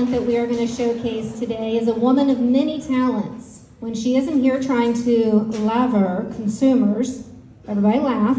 That we are going to showcase today is a woman of many talents. When she isn't here trying to laver consumers, everybody laugh,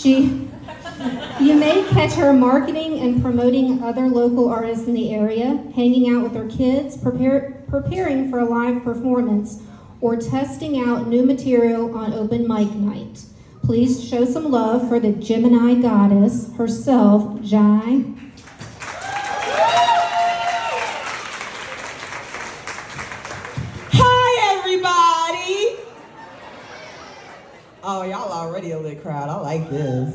you may catch her marketing and promoting other local artists in the area, hanging out with her kids, preparing for a live performance, or testing out new material on open mic night. Please show some love for the Gemini goddess herself, Jai. Oh, y'all already a lit crowd. I like this.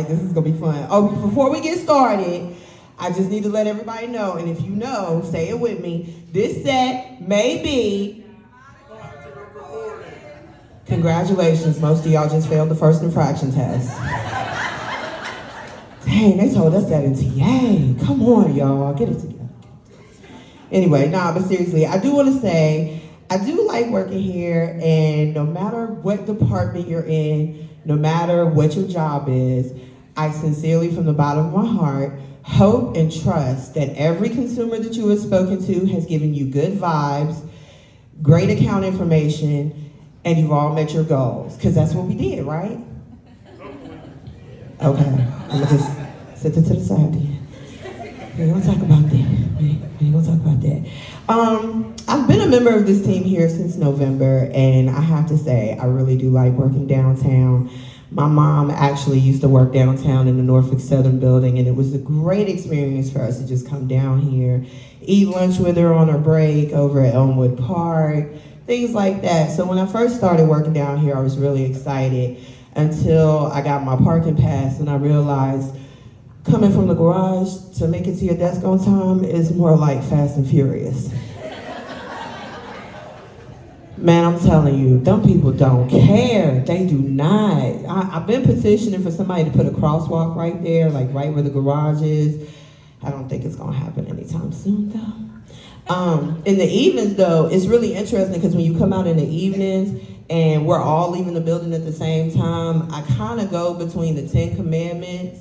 This is gonna be fun. Oh, before we get started, I just need to let everybody know, and if you know, say it with me. This set may be... Congratulations, most of y'all just failed the first infraction test. Dang, they told us that in TA. Come on, y'all, get it together. Anyway, but seriously, I do want to say, I do like working here, and no matter what department you're in, no matter what your job is, I sincerely, from the bottom of my heart, hope and trust that every consumer that you have spoken to has given you good vibes, great account information, and you've all met your goals, because that's what we did, right? Okay, I'm gonna just set that to the side then. We ain't gonna talk about that. We ain't gonna talk about that. I've been a member of this team here since November, and I have to say, I really do like working downtown. My mom actually used to work downtown in the Norfolk Southern building, and it was a great experience for us to just come down here, eat lunch with her on her break over at Elmwood Park, things like that. So when I first started working down here, I was really excited until I got my parking pass, and I realized coming from the garage to make it to your desk on time is more like Fast and Furious. Man, I'm telling you, them people don't care. They do not. I've been petitioning for somebody to put a crosswalk right there, like right where the garage is. I don't think it's gonna happen anytime soon though. In the evenings though, it's really interesting because when you come out in the evenings and we're all leaving the building at the same time, I kind of go between the 10 Commandments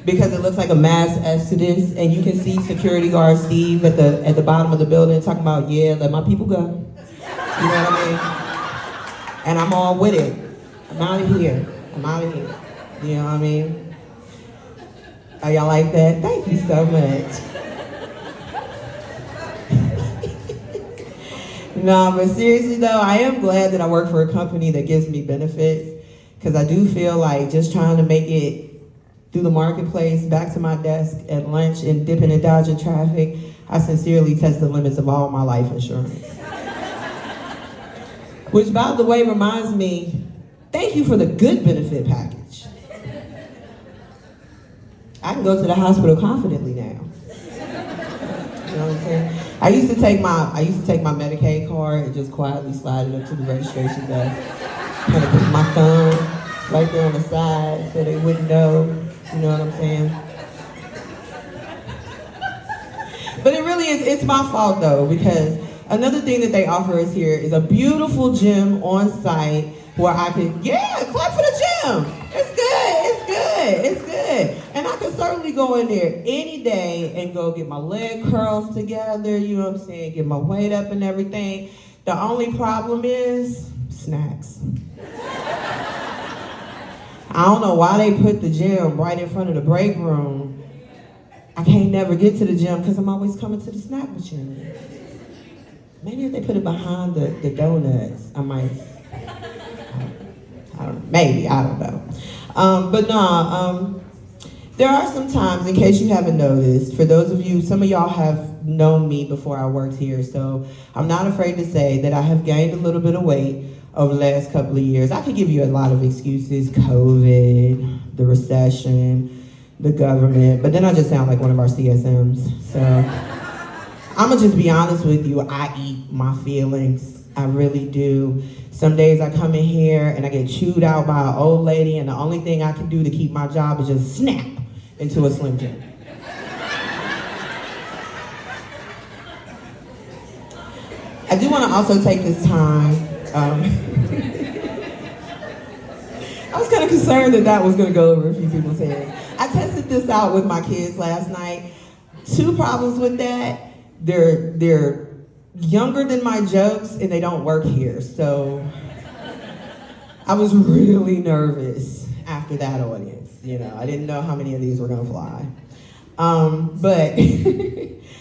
because it looks like a mass exodus, and you can see security guard Steve at the bottom of the building talking about, yeah, let my people go. You know what I mean? And I'm all with it. I'm out of here. You know what I mean? Oh, y'all like that? Thank you so much. No, but seriously though, I am glad that I work for a company that gives me benefits, because I do feel like just trying to make it through the marketplace, back to my desk at lunch and dipping and dodging traffic, I sincerely test the limits of all my life insurance. Which, by the way, reminds me, thank you for the good benefit package. I can go to the hospital confidently now. You know what I'm saying? I used to take my Medicaid card and just quietly slide it up to the registration desk. Kind of put my thumb right there on the side so they wouldn't know. You know what I'm saying? But it really is, it's my fault though, because another thing that they offer us here is a beautiful gym on site where I can, clap for the gym. It's good. And I can certainly go in there any day and go get my leg curls together, you know what I'm saying, get my weight up and everything. The only problem is snacks. I don't know why they put the gym right in front of the break room. I can't never get to the gym because I'm always coming to the snack machine. Maybe if they put it behind the donuts, I might, I don't know. But no, there are some times, in case you haven't noticed, for those of you, some of y'all have known me before I worked here, so I'm not afraid to say that I have gained a little bit of weight over the last couple of years. I could give you a lot of excuses, COVID, the recession, the government, but then I just sound like one of our CSMs. So I'm gonna just be honest with you, I eat my feelings, I really do. Some days I come in here and I get chewed out by an old lady, and the only thing I can do to keep my job is just snap into a Slim Jim. I do wanna also take this time, I was kind of concerned that was going to go over a few people's heads. I tested this out with my kids last night. Two problems with that. they're younger than my jokes and they don't work here. So I was really nervous after that audience. You know, I didn't know how many of these were gonna fly. But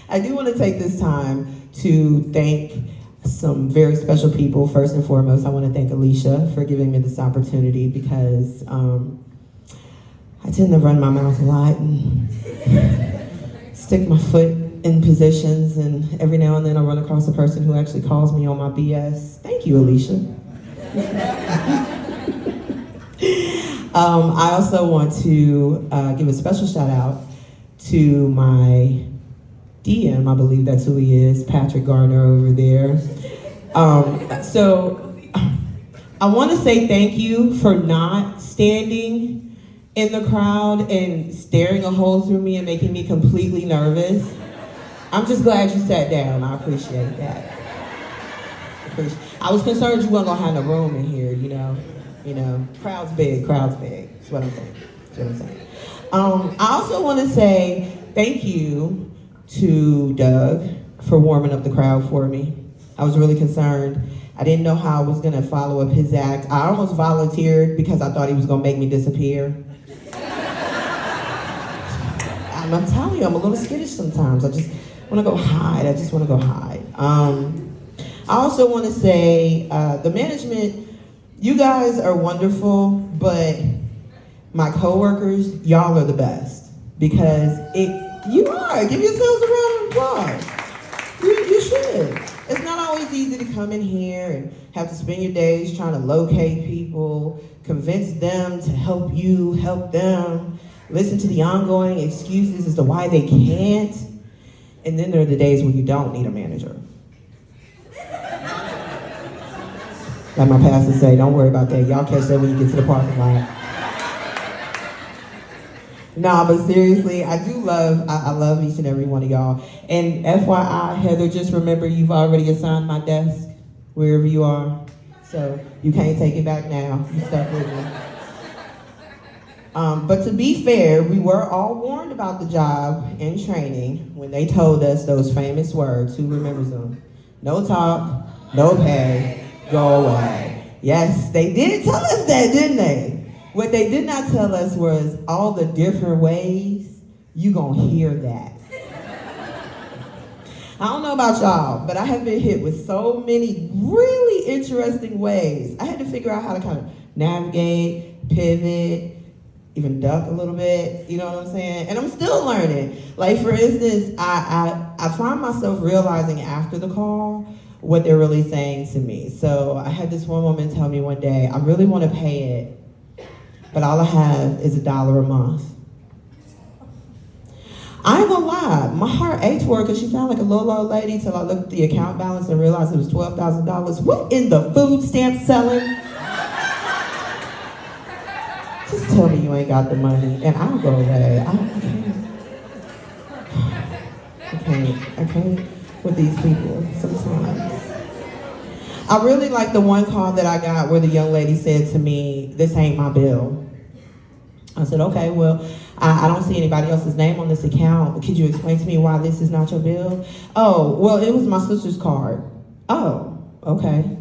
I do want to take this time to thank some very special people. First and foremost, I want to thank Alicia for giving me this opportunity because I tend to run my mouth a lot and stick my foot in positions, and every now and then I run across a person who actually calls me on my BS. Thank you, Alicia. I also want to give a special shout out to my DM, I believe that's who he is, Patrick Garner over there. So I want to say thank you for not standing in the crowd and staring a hole through me and making me completely nervous. I'm just glad you sat down. I appreciate that. I was concerned you weren't gonna have no room in here, you know. Crowd's big. That's what I'm saying. I also want to say thank you to Doug for warming up the crowd for me. I was really concerned. I didn't know how I was gonna follow up his act. I almost volunteered because I thought he was gonna make me disappear. I'm telling you, I'm a little skittish sometimes. I just wanna go hide. I also wanna say, the management, you guys are wonderful, but my coworkers, y'all are the best. Because you are. Give yourselves a round of applause. You should. It's not always easy to come in here and have to spend your days trying to locate people, convince them to help you, help them, listen to the ongoing excuses as to why they can't. And then there are the days when you don't need a manager. Like my pastor say, don't worry about that. Y'all catch that when you get to the parking lot. Nah, but seriously, I love each and every one of y'all. And FYI, Heather, just remember you've already assigned my desk wherever you are. So you can't take it back now. You stuck with me. But to be fair, we were all warned about the job in training when they told us those famous words. Who remembers them? No talk, no pay, go away. Yes, they did tell us that, didn't they? What they did not tell us was all the different ways you gonna hear that. I don't know about y'all, but I have been hit with so many really interesting ways. I had to figure out how to kind of navigate, pivot, even duck a little bit, you know what I'm saying? And I'm still learning. Like for instance, I find myself realizing after the call what they're really saying to me. So I had this one woman tell me one day, I really want to pay it, but all I have is $1 a month. I ain't gonna lie, my heart ached for her because she sounded like a little old lady till I looked at the account balance and realized it was $12,000. What in the food stamp selling? Just tell me you ain't got the money and I'll go away. I can't with these people sometimes. I really like the one call that I got where the young lady said to me, this ain't my bill. I said, okay, well, I don't see anybody else's name on this account. Could you explain to me why this is not your bill? Oh, well, it was my sister's card. Oh, okay.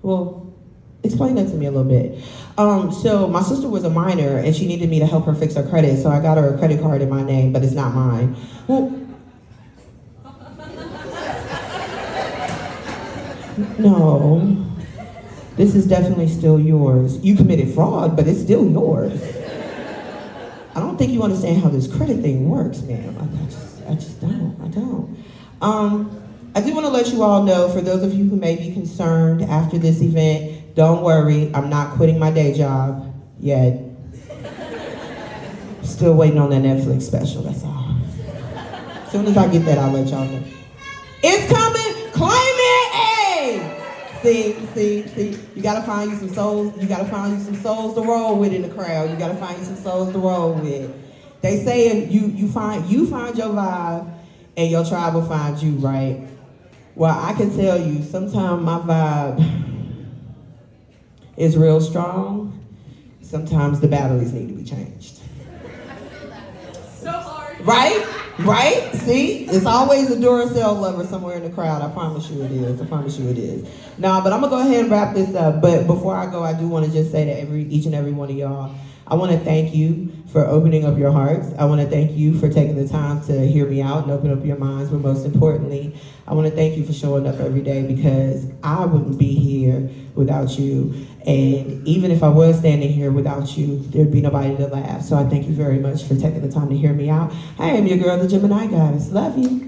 Well, explain that to me a little bit. So my sister was a minor and she needed me to help her fix her credit, so I got her a credit card in my name, but it's not mine. Well, no, this is definitely still yours. You committed fraud, but it's still yours. I don't think you understand how this credit thing works, ma'am. I just don't. I do want to let you all know, for those of you who may be concerned after this event, don't worry, I'm not quitting my day job yet. Still waiting on that Netflix special, that's all. As soon as I get that, I'll let y'all know. It's coming, claim it, hey! See, you gotta find you some souls to roll with in the crowd. You gotta find you some souls to roll with. They say you find your vibe and your tribe will find you, right? Well, I can tell you, sometimes my vibe is real strong. Sometimes the batteries need to be changed. So hard. Right? Right? See? It's always a Duracell lover somewhere in the crowd. I promise you it is. I promise you it is. Nah, but I'm going to go ahead and wrap this up. But before I go, I do want to just say to each and every one of y'all, I want to thank you for opening up your hearts. I want to thank you for taking the time to hear me out and open up your minds. But most importantly, I want to thank you for showing up every day, because I wouldn't be here without you. And even if I was standing here without you, there'd be nobody to laugh. So I thank you very much for taking the time to hear me out. I am your girl, the Gemini Goddess. Love you.